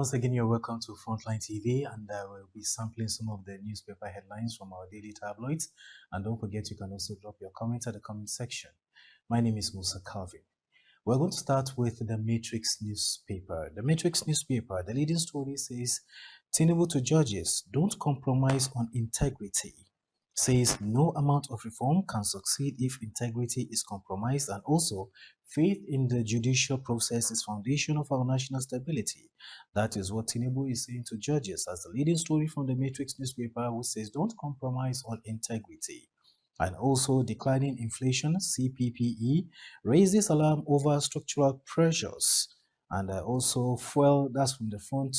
once again, you're welcome to Frontline TV, and we'll be sampling some of the newspaper headlines from our daily tabloids. And don't forget, you can also drop your comments at the comment section. My name is Musa Calvin. We're going to start with the Matrix newspaper. The Matrix newspaper, the leading story says, Tinubu to judges, don't compromise on integrity. Says no amount of reform can succeed if integrity is compromised, and also faith in the judicial process is foundation of our national stability. That is what Tinubu is saying to judges as the leading story from the Matrix newspaper, who says don't compromise on integrity. And also declining inflation, CPPE, raises alarm over structural pressures. And also fuel, that's from the front,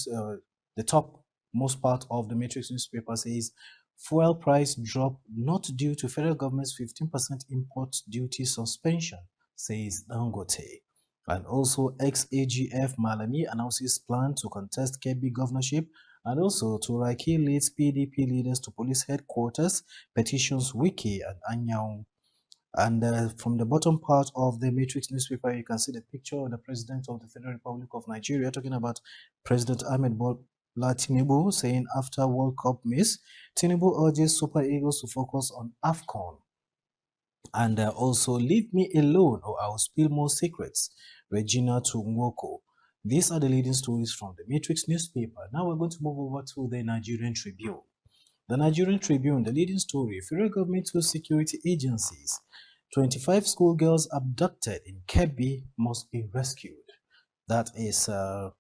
the top most part of the Matrix newspaper says, fuel price drop not due to federal government's 15% import duty suspension, says Dangote. And also ex-AGF Malami announces plan to contest Kebbi governorship, and also Turaki leads PDP leaders to police headquarters, petitions Wiki and Anyang. And from the bottom part of the Matrix newspaper, you can see the picture of the President of the Federal Republic of Nigeria, talking about President Ahmed Bola Tinubu, saying after World Cup miss, Tinubu urges Super Eagles to focus on AFCON. And also, leave me alone or I'll spill more secrets, Regina Tungwoko. These are the leading stories from the Matrix newspaper. Now we're going to move over to the Nigerian Tribune. The Nigerian Tribune, the leading story, federal government to security agencies. 25 schoolgirls abducted in Kebbi must be rescued. That is the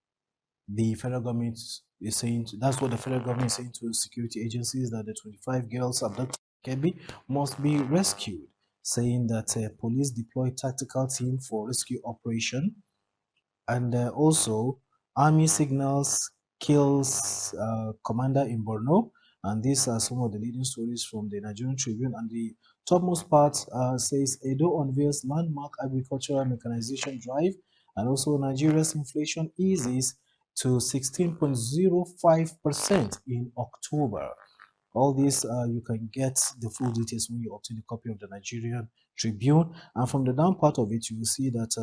federal government is saying, that's what the federal government is saying to security agencies, that the 25 girls abducted in Kebbi must be rescued, saying that police deploy tactical team for rescue operation. And also, army signals kills commander in Borno. And these are some of the leading stories from the Nigerian Tribune. And the topmost part says Edo unveils landmark agricultural mechanization drive. And also Nigeria's inflation eases to 16.05% in October. All this, you can get the full details when you obtain a copy of the Nigerian Tribune. And from the down part of it, you will see that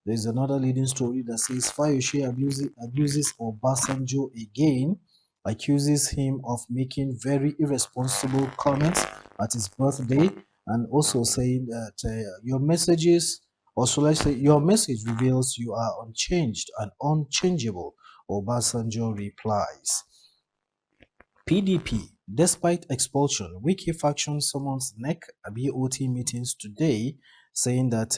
there's another leading story that says Fayoshe abuses Obasanjo again, accuses him of making very irresponsible comments at his birthday, and also saying that your messages, or shall I say, your message reveals you are unchanged and unchangeable, Obasanjo replies. PDP, despite expulsion, Wiki faction summons NEC BOT meetings today, saying that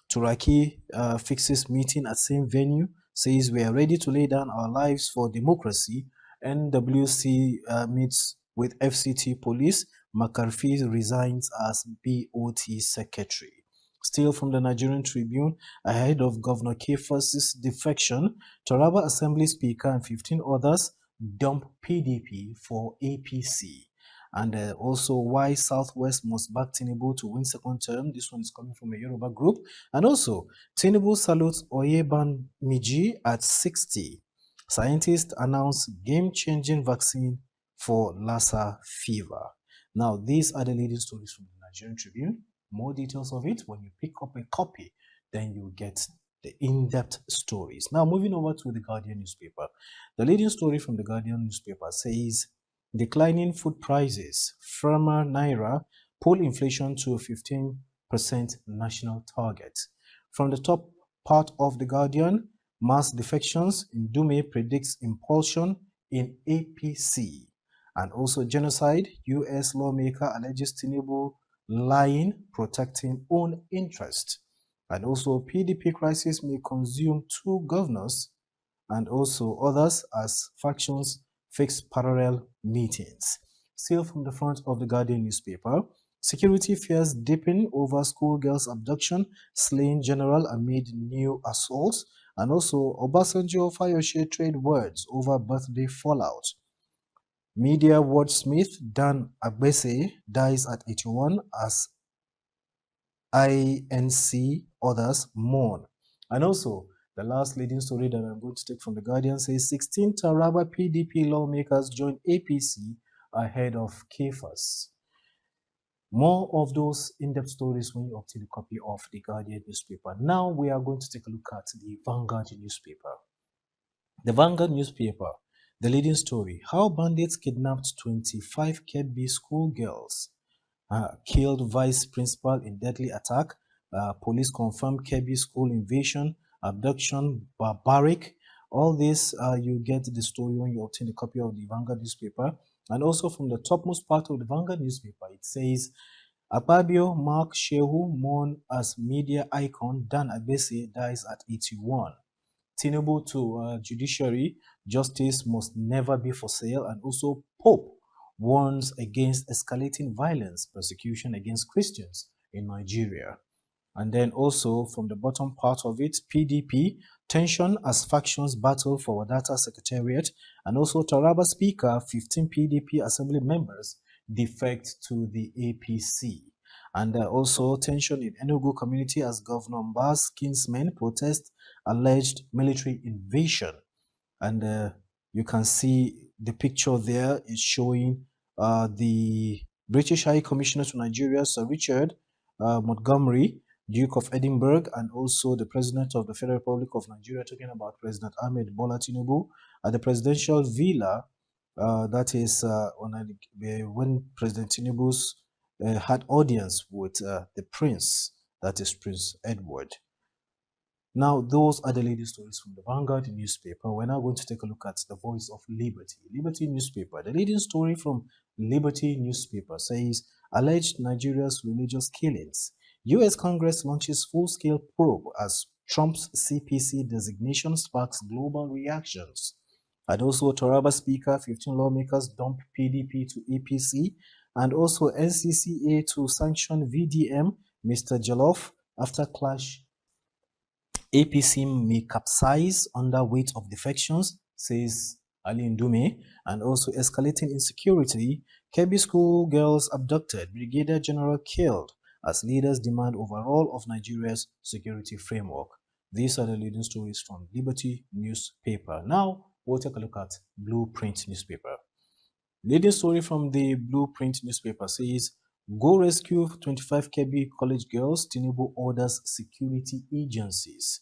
Turaki fixes meeting at same venue, says we are ready to lay down our lives for democracy. NWC meets with FCT police. McCarthy resigns as BOT secretary. Still from the Nigerian Tribune, ahead of Governor Kefas's defection, Taraba Assembly Speaker and 15 others dump PDP for APC. And also why Southwest must back Tinubu to win second term. This one is coming from a Yoruba group. And also, Tinubu salutes Oyeban Miji at 60. Scientists announce game-changing vaccine for Lassa fever. Now, these are the leading stories from the Nigerian Tribune. More details of it, when you pick up a copy, then you get the in-depth stories. Now, moving over to the Guardian newspaper. The leading story from the Guardian newspaper says, declining food prices, firmer Naira, pull inflation to 15% national target. From the top part of the Guardian, mass defections, Ndume predicts impulsion in APC. And also genocide, US lawmaker alleges Tinubu lying, protecting own interest. And also PDP crisis may consume 2 governors and also others as factions fix parallel meetings. Still from the front of the Guardian newspaper, security fears deepen over schoolgirls' abduction, slain general amid new assaults, and also Obasanjo Fayoshe trade words over birthday fallout. Media wordsmith Dan Agbese dies at 81 as INC others mourn. And also, the last leading story that I'm going to take from the Guardian says 16 Taraba PDP lawmakers join APC ahead of Kefas. More of those in-depth stories when you obtain a copy of the Guardian newspaper. Now we are going to take a look at the Vanguard newspaper. The Vanguard newspaper, the leading story, how bandits kidnapped 25 Kebbi schoolgirls, killed vice principal in deadly attack, police confirm Kebbi school invasion, abduction, barbaric. All this, you get the story when you obtain a copy of the Vanguard newspaper. And also from the topmost part of the Vanguard newspaper, it says, Akpabio Mark Shehu mourn as media icon Dan Agbese dies at 81. Tinubu to judiciary, justice must never be for sale. And also Pope warns against escalating violence, persecution against Christians in Nigeria. And then also from the bottom part of it, PDP, tension as factions battle for Wadata Secretariat. And also Taraba Speaker, 15 PDP Assembly members defect to the APC. And also tension in Enugu community as Governor Mba's kinsmen protest alleged military invasion. And you can see the picture there is showing the British High Commissioner to Nigeria, Sir Richard Montgomery, Duke of Edinburgh, and also the President of the Federal Republic of Nigeria, talking about President Ahmed Bola Tinubu at the presidential villa. That is when President Tinubu's had audience with the Prince, that is Prince Edward. Now, those are the leading stories from the Vanguard newspaper. We're now going to take a look at the Voice of Liberty. Liberty newspaper. The leading story from Liberty newspaper says, alleged Nigeria's religious killings. U.S. Congress launches full-scale probe as Trump's CPC designation sparks global reactions. And also, Taraba Speaker, 15 lawmakers dump PDP to APC. And also, NCCA to sanction VDM, Mr. Jollof, after clash. APC may capsize under weight of defections, says Ali Ndume, and also escalating insecurity. Kebbi school girls abducted, Brigadier General killed, as leaders demand overhaul of Nigeria's security framework. These are the leading stories from Liberty newspaper. Now, we'll take a look at Blueprint newspaper. Leading story from the Blueprint newspaper says, Go rescue 25 Kebbi college girls, Tinubu orders security agencies.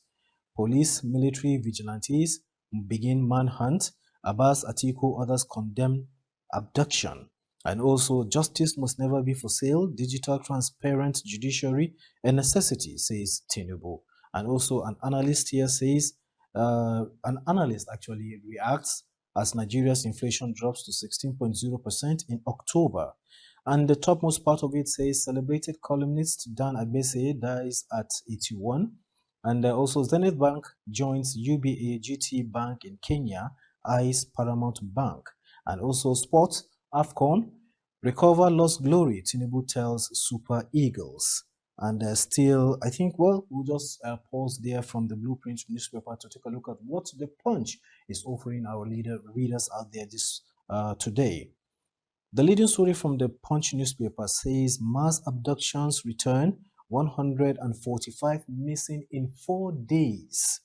Police, military, vigilantes begin manhunt. Abbas, Atiku, others condemn abduction. And also, justice must never be for sale. Digital, transparent judiciary, a necessity, says Tinubu. And also, an analyst here says, an analyst actually reacts as Nigeria's inflation drops to 16.0% in October. And the topmost part of it says, celebrated columnist Dan Agbese dies at 81. And also, Zenith Bank joins UBA GT Bank in Kenya, eyes Paramount Bank. And also, sports, AFCON, recover lost glory, Tinubu tells Super Eagles. And still, I think, well, we'll just pause there from the Blueprint newspaper to take a look at what the Punch is offering our readers out there this today. The leading story from the Punch newspaper says mass abductions return, 145 missing in 4 days.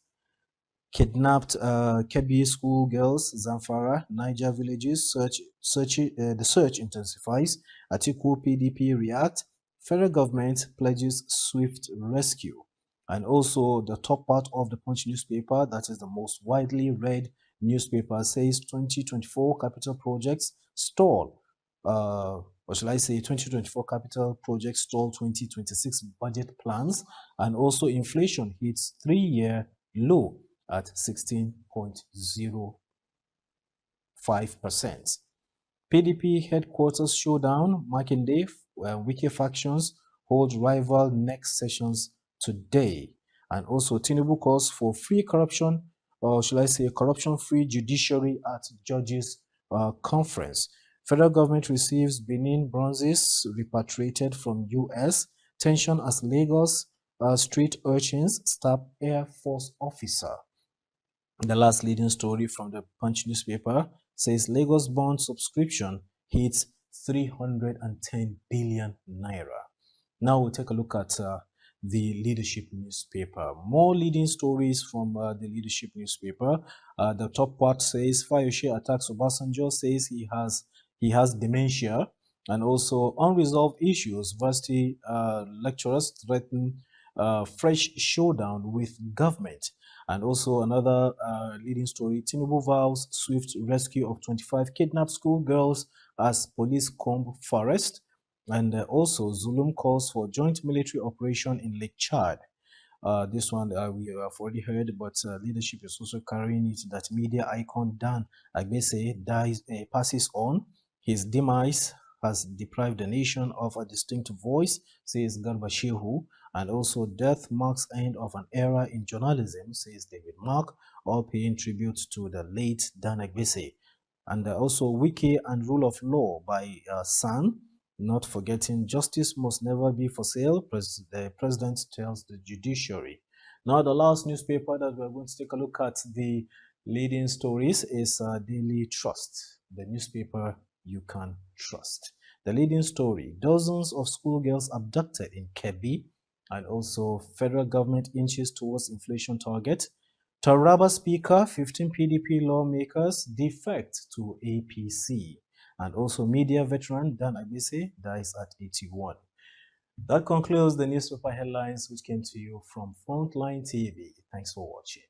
Kidnapped Kebbi school girls, Zamfara, Niger villages, the search intensifies. Atiku PDP react. Federal government pledges swift rescue. And also the top part of the Punch newspaper, that is the most widely read newspaper, says 2024 capital projects stall. Or shall I say 2024 capital projects stall 2026 budget plans. And also inflation hits 3-year low at 16.05%. PDP headquarters showdown, Makinde, Wiki factions hold rival next sessions today. And also Tinubu calls for free corruption, or shall I say corruption-free judiciary at judges conference. Federal government receives Benin bronzes repatriated from US. Tension as Lagos street urchins stab Air Force officer. The last leading story from the Punch newspaper says Lagos bond subscription hits 310 billion naira. Now we'll take a look at the Leadership newspaper. More leading stories from the Leadership newspaper. The top part says Fayoshe attacks Obasanjo, says he has dementia, and also unresolved issues. Varsity lecturers threaten fresh showdown with government. And also another leading story, Tinubu vows swift rescue of 25 kidnapped schoolgirls as police comb forest. And also Zulum calls for joint military operation in Lake Chad. This one we have already heard, but leadership is also carrying it that media icon Dan Agbese passes on. His demise has deprived the nation of a distinct voice, says Garba Shehu, and also death marks end of an era in journalism, says David Mark, all paying tribute to the late Dan Agbese. And also Wiki and Rule of Law by San, not forgetting justice must never be for sale, the president tells the judiciary. Now, the last newspaper that we're going to take a look at the leading stories is Daily Trust, the newspaper you can trust. The leading story, dozens of schoolgirls abducted in Kebbi, and also federal government inches towards inflation target. Taraba Speaker, 15 PDP lawmakers defect to APC. And also media veteran Dan Agbese dies at 81. That concludes the newspaper headlines which came to you from Frontline TV. Thanks for watching.